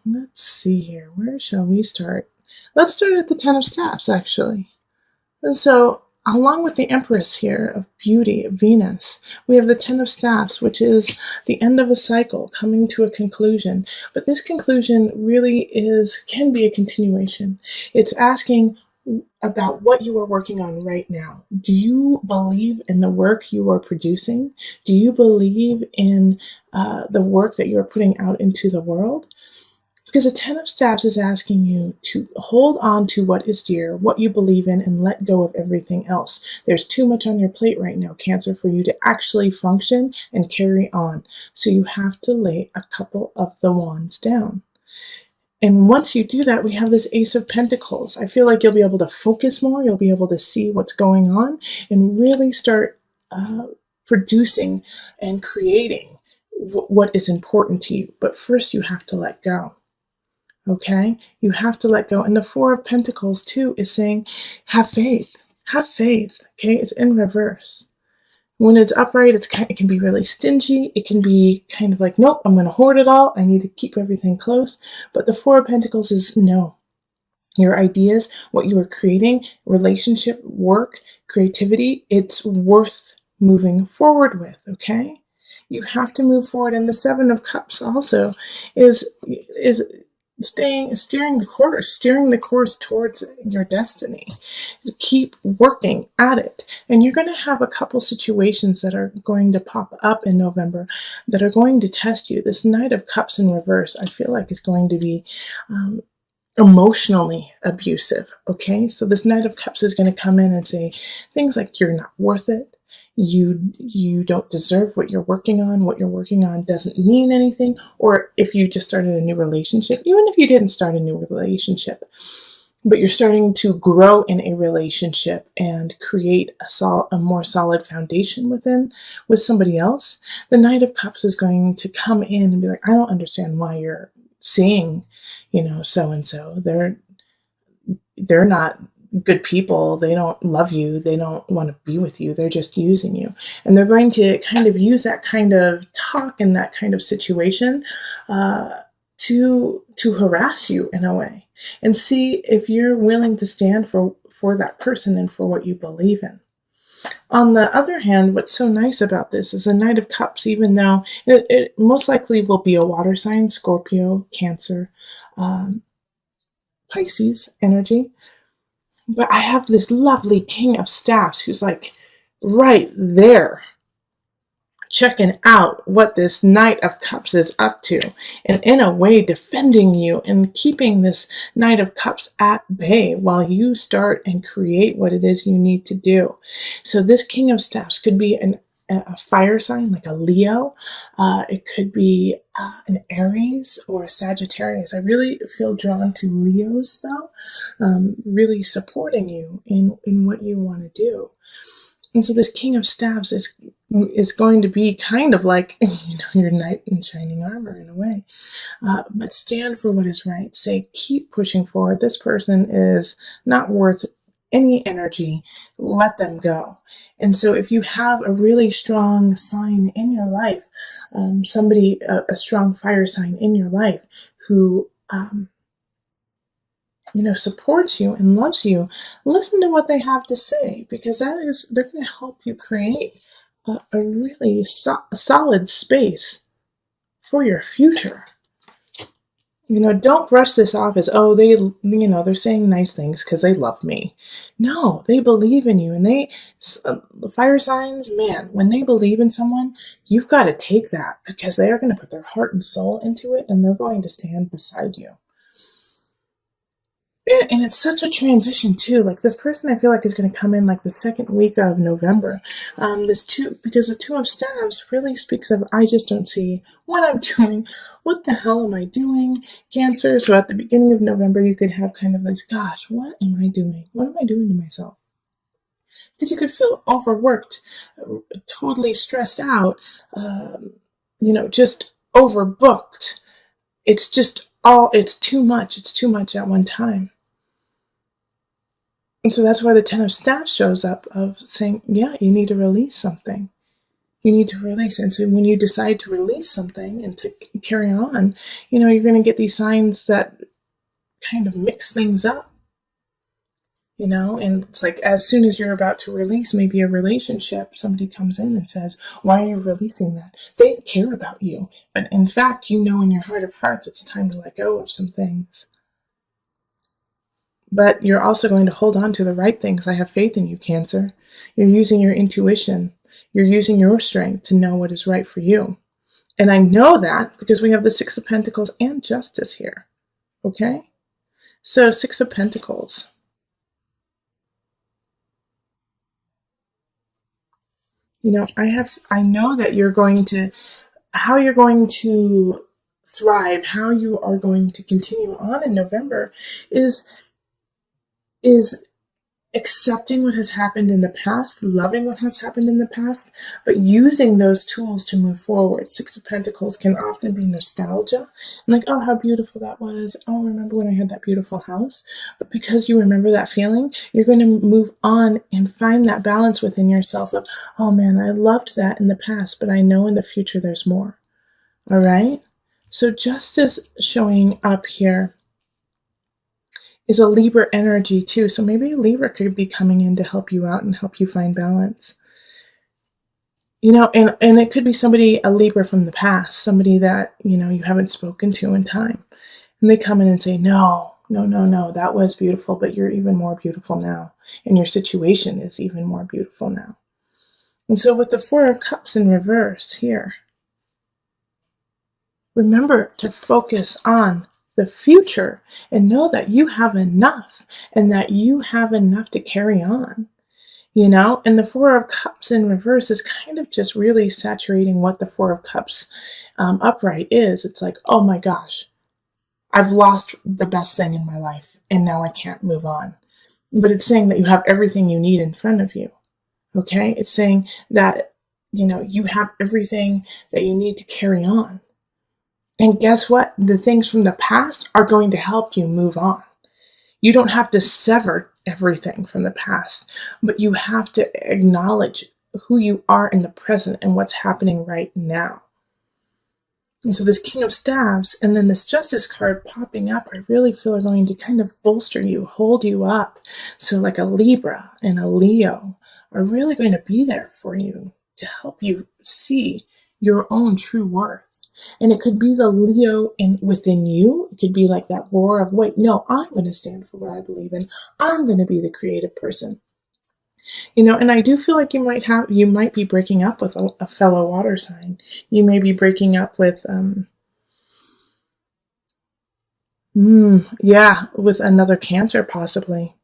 Let's see here. Where shall we start? Let's start at the Ten of Staffs, actually. So, along with the Empress here of beauty, Venus, we have the Ten of Staffs, which is the end of a cycle coming to a conclusion. But this conclusion really can be a continuation. It's asking about what you are working on right now. Do you believe in the work you are producing? Do you believe in the work that you're putting out into the world? Because the Ten of Staffs is asking you to hold on to what is dear, what you believe in, and let go of everything else. There's too much on your plate right now, Cancer, for you to actually function and carry on. So you have to lay a couple of the wands down. And once you do that, we have this Ace of Pentacles. I feel like you'll be able to focus more. You'll be able to see what's going on and really start producing and creating what is important to you. But first, you have to let go. Okay? You have to let go. And the Four of Pentacles, too, is saying, have faith. Have faith. Okay? It's in reverse. When it's upright, it can be really stingy. It can be kind of like, nope, I'm going to hoard it all. I need to keep everything close. But the Four of Pentacles is no. Your ideas, what you are creating, relationship, work, creativity, it's worth moving forward with, okay? You have to move forward. And the Seven of Cups also is steering the course towards your destiny. Keep working at it. And you're going to have a couple situations that are going to pop up in November that are going to test you. This Knight of Cups in reverse, I feel like is going to be emotionally abusive. Okay, so this Knight of Cups is going to come in and say things like you're not worth it. You don't deserve what you're working on. What you're working on doesn't mean anything. Or if you just started a new relationship, even if you didn't start a new relationship, but you're starting to grow in a relationship and create a more solid foundation with somebody else, the Knight of Cups is going to come in and be like, I don't understand why you're seeing, so-and-so. They're not good people. They don't love you. They don't want to be with you. They're just using you. And they're going to kind of use that kind of talk and that kind of situation to harass you in a way, and see if you're willing to stand for that person and for what you believe in. On the other hand, what's so nice about this is a Knight of Cups, even though it most likely will be a water sign, Scorpio, Cancer, Pisces energy. But I have this lovely King of Staffs who's like right there, checking out what this Knight of Cups is up to, and in a way defending you and keeping this Knight of Cups at bay while you start and create what it is you need to do. So this King of Staffs could be a fire sign like a Leo. It could be an Aries or a Sagittarius. I really feel drawn to Leos though, really supporting you in what you want to do. And so this King of Staffs is going to be kind of like, your knight in shining armor in a way. But stand for what is right. Say, keep pushing forward. This person is not worth any energy. Let them go. And so if you have a really strong sign in your life, a strong fire sign in your life who supports you and loves you, listen to what they have to say, because they're going to help you create a really solid space for your future. Don't brush this off as, they're saying nice things because they love me. No, they believe in you. And the fire signs, man, when they believe in someone, you've got to take that, because they are going to put their heart and soul into it, and they're going to stand beside you. And it's such a transition too. Like this person, I feel like is going to come in like the second week of November. Because the Two of Staffs really speaks of, I just don't see what I'm doing. What the hell am I doing, Cancer? So at the beginning of November, you could have kind of this, gosh, what am I doing? What am I doing to myself? Because you could feel overworked, totally stressed out, just overbooked. It's too much. It's too much at one time. And so that's why the Ten of Staffs shows up, of saying, yeah, you need to release something. You need to release. And so when you decide to release something and to carry on, you're going to get these signs that kind of mix things up, and it's like as soon as you're about to release maybe a relationship, somebody comes in and says, why are you releasing that? They care about you. But in fact, in your heart of hearts, it's time to let go of some things. But you're also going to hold on to the right things. I have faith in you, Cancer. You're using your intuition. You're using your strength to know what is right for you. And I know that because we have the Six of Pentacles and Justice here. Okay? So, Six of Pentacles. I know that how you're going to thrive, how you are going to continue on in November is accepting what has happened in the past, loving what has happened in the past, but using those tools to move forward. Six of Pentacles can often be nostalgia. And like, oh, how beautiful that was. Oh, remember when I had that beautiful house? But because you remember that feeling, you're going to move on and find that balance within yourself of, oh man, I loved that in the past, but I know in the future there's more. All right? So justice showing up here is a Libra energy too. So maybe Libra could be coming in to help you out and help you find balance. And it could be a Libra from the past, somebody that, you haven't spoken to in time. And they come in and say, no, that was beautiful, but you're even more beautiful now. And your situation is even more beautiful now. And so with the Four of Cups in reverse here, remember to focus on the future and know that you have enough and that you have enough to carry on, and the Four of Cups in reverse is kind of just really saturating what the Four of Cups upright is. It's like, oh my gosh, I've lost the best thing in my life and now I can't move on. But it's saying that you have everything you need in front of you. Okay. It's saying that, you have everything that you need to carry on. And guess what? The things from the past are going to help you move on. You don't have to sever everything from the past, but you have to acknowledge who you are in the present and what's happening right now. And so this King of Staves and then this Justice card popping up, I really feel are going to kind of bolster you, hold you up. So like a Libra and a Leo are really going to be there for you to help you see your own true worth. And it could be the Leo within you. It could be like that roar of, wait, no, I'm going to stand for what I believe in. I'm going to be the creative person. And I do feel like you might be breaking up with a fellow water sign. You may be breaking up with, with another Cancer possibly.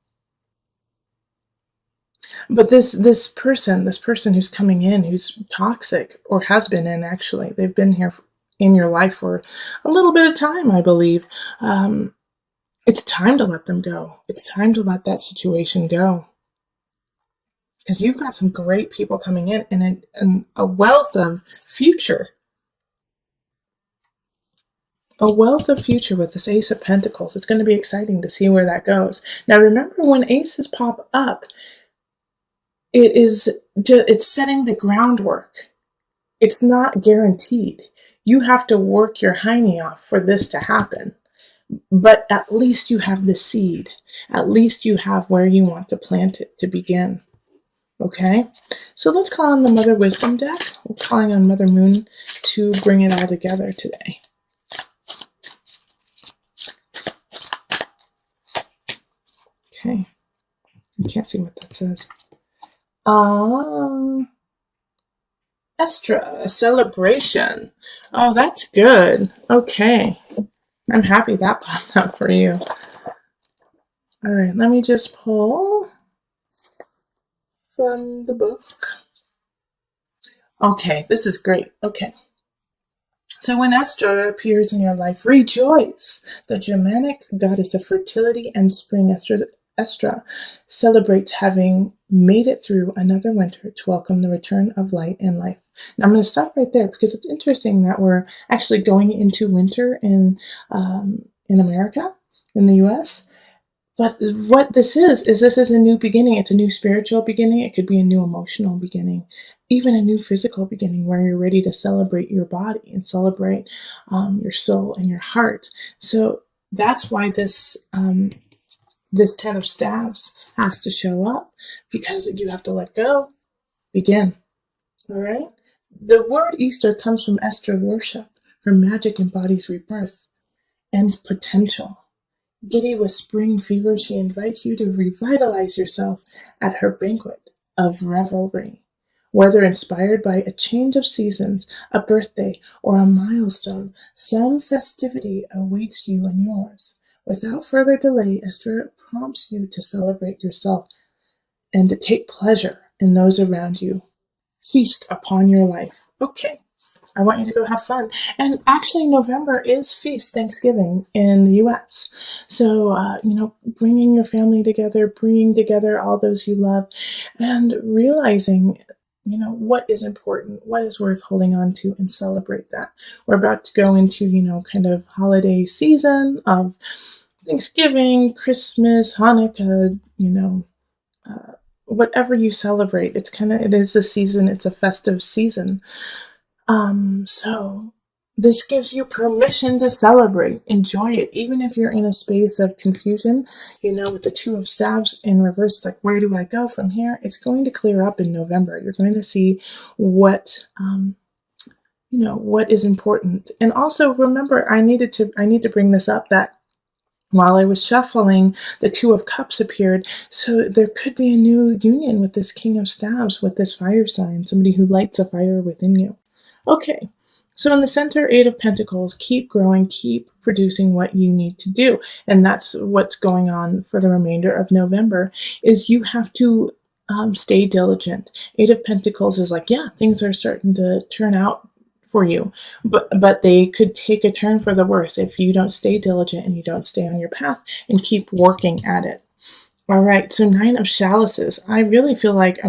But this person who's coming in, who's toxic or has been in, actually, they've been here in your life for a little bit of time, I believe. It's time to let them go. It's time to let that situation go. Because you've got some great people coming in and a wealth of future. A wealth of future with this Ace of Pentacles. It's going to be exciting to see where that goes. Now remember, when aces pop up, it's setting the groundwork. It's not guaranteed. You have to work your hiney off for this to happen. But at least you have the seed. At least you have where you want to plant it to begin. Okay? So let's call on the Mother Wisdom deck. We're calling on Mother Moon to bring it all together today. Okay. I can't see what that says. Estra, a celebration. Oh, that's good. Okay. I'm happy that popped up for you. All right, let me just pull from the book. Okay, this is great. Okay. So when Estra appears in your life, rejoice. The Germanic goddess of fertility and spring, Estra celebrates having made it through another winter to welcome the return of light and life. Now I'm going to stop right there because it's interesting that we're actually going into winter in America, in the U.S. But what this is this is a new beginning. It's a new spiritual beginning. It could be a new emotional beginning. even a new physical beginning where you're ready to celebrate your body and celebrate your soul and your heart. So that's why this 10 of staves has to show up, because you have to let go, begin. All right. The word Easter comes from Esther worship. Her magic embodies rebirth and potential. Giddy with spring fever, she invites you to revitalize yourself at her banquet of revelry. Whether inspired by a change of seasons, a birthday, or a milestone, some festivity awaits you and yours. Without further delay, Esther prompts you to celebrate yourself and to take pleasure in those around you. Feast upon your life. Okay, I want you to go have fun. And actually, November is Feast Thanksgiving in the US. So, bringing your family together, bringing together all those you love, and realizing, what is important, what is worth holding on to, and celebrate that. We're about to go into, kind of holiday season of Thanksgiving, Christmas, Hanukkah, whatever you celebrate. It is a season, it's a festive season. So this gives you permission to celebrate, enjoy it, even if you're in a space of confusion, with the 2 of staves in reverse. It's like, where do I go from here? It's going to clear up in November. You're going to see what, what is important. And also remember, I need to bring this up, that while I was shuffling, the 2 of Cups appeared. So there could be a new union with this King of Staves, with this fire sign, somebody who lights a fire within you. Okay, so in the center, 8 of Pentacles, keep growing, keep producing what you need to do. And that's what's going on for the remainder of November, is you have to stay diligent. 8 of Pentacles is like, yeah, things are starting to turn out for you, but they could take a turn for the worse if you don't stay diligent and you don't stay on your path and keep working at it. All right, so 9 of Chalices. I really feel like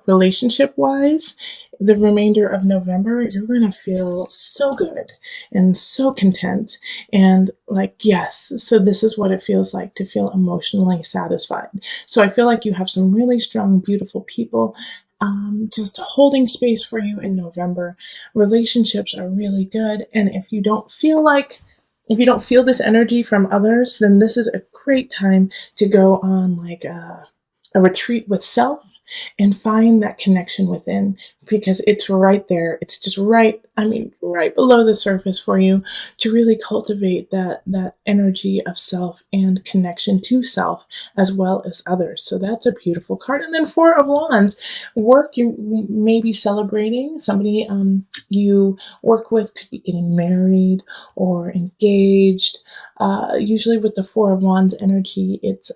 relationship-wise, the remainder of November, you're going to feel so good and so content and like, yes, so this is what it feels like to feel emotionally satisfied. So I feel like you have some really strong, beautiful people just holding space for you in November. Relationships are really good. And if you don't feel this energy from others, then this is a great time to go on like a retreat with self and find that connection within, because it's right there. It's just right below the surface for you to really cultivate that energy of self and connection to self as well as others. So that's a beautiful card. And then 4 of Wands, work. You may be celebrating somebody you work with, could be getting married or engaged. Usually with the 4 of Wands energy, it's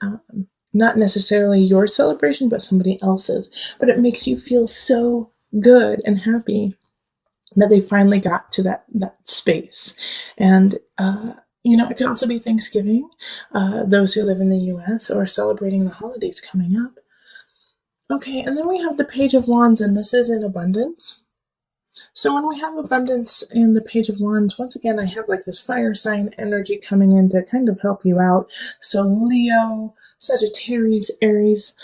not necessarily your celebration, but somebody else's. But it makes you feel so good and happy that they finally got to that space. And it could also be Thanksgiving, those who live in the US, or celebrating the holidays coming up. Okay, and then we have the Page of Wands, and this is in abundance. So when we have abundance in the Page of Wands, once again, I have like this fire sign energy coming in to kind of help you out. So Leo, Sagittarius, Aries,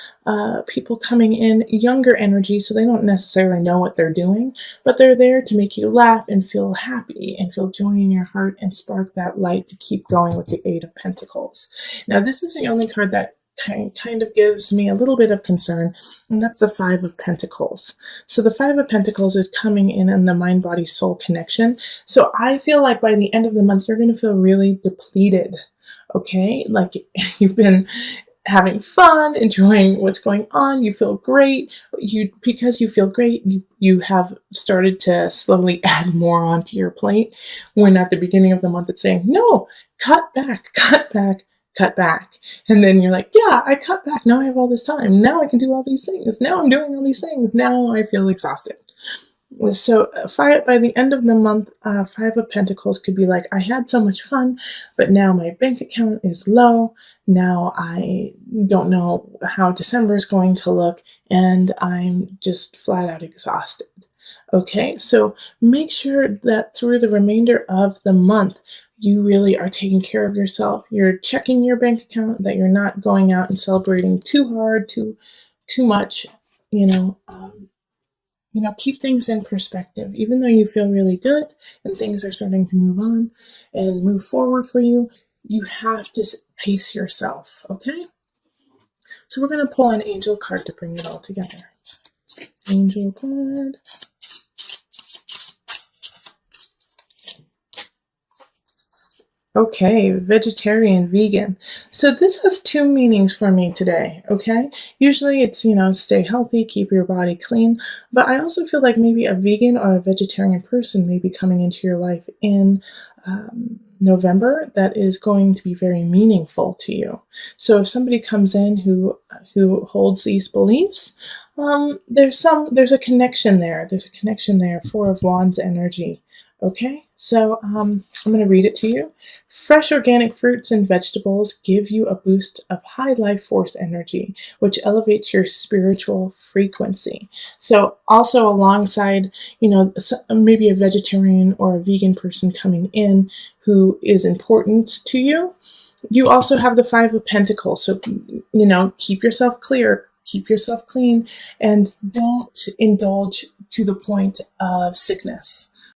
people coming in, younger energy, so they don't necessarily know what they're doing, but they're there to make you laugh and feel happy and feel joy in your heart and spark that light to keep going with the 8 of Pentacles. Now, this is the only card that kind of gives me a little bit of concern, and that's the 5 of Pentacles. So the 5 of Pentacles is coming in the mind, body, soul connection. So I feel like by the end of the month, you're going to feel really depleted. Okay, like you've been having fun, enjoying what's going on, you feel great, but because you feel great, you have started to slowly add more onto your plate, when at the beginning of the month it's saying, no, cut back, cut back, cut back. And then you're like, yeah, I cut back, now I have all this time, now I can do all these things, now I'm doing all these things, now I feel exhausted. So by the end of the month, 5 of Pentacles could be like, I had so much fun, but now my bank account is low. Now I don't know how December is going to look, and I'm just flat out exhausted. Okay, so make sure that through the remainder of the month, you really are taking care of yourself. You're checking your bank account, that you're not going out and celebrating too hard, too much, keep things in perspective. Even though you feel really good and things are starting to move on and move forward for you, you have to pace yourself, okay? So we're going to pull an angel card to bring it all together. Angel card. Okay, vegetarian, vegan. So this has two meanings for me today, okay? Usually it's, stay healthy, keep your body clean, but I also feel like maybe a vegan or a vegetarian person may be coming into your life in November that is going to be very meaningful to you. So if somebody comes in who holds these beliefs, there's a connection there. There's a connection there. Four of Wands energy. Okay, so I'm going to read it to you. Fresh organic fruits and vegetables give you a boost of high life force energy, which elevates your spiritual frequency. So also alongside, maybe a vegetarian or a vegan person coming in who is important to you, you also have the Five of Pentacles. So, keep yourself clear, keep yourself clean, and don't indulge to the point of sickness.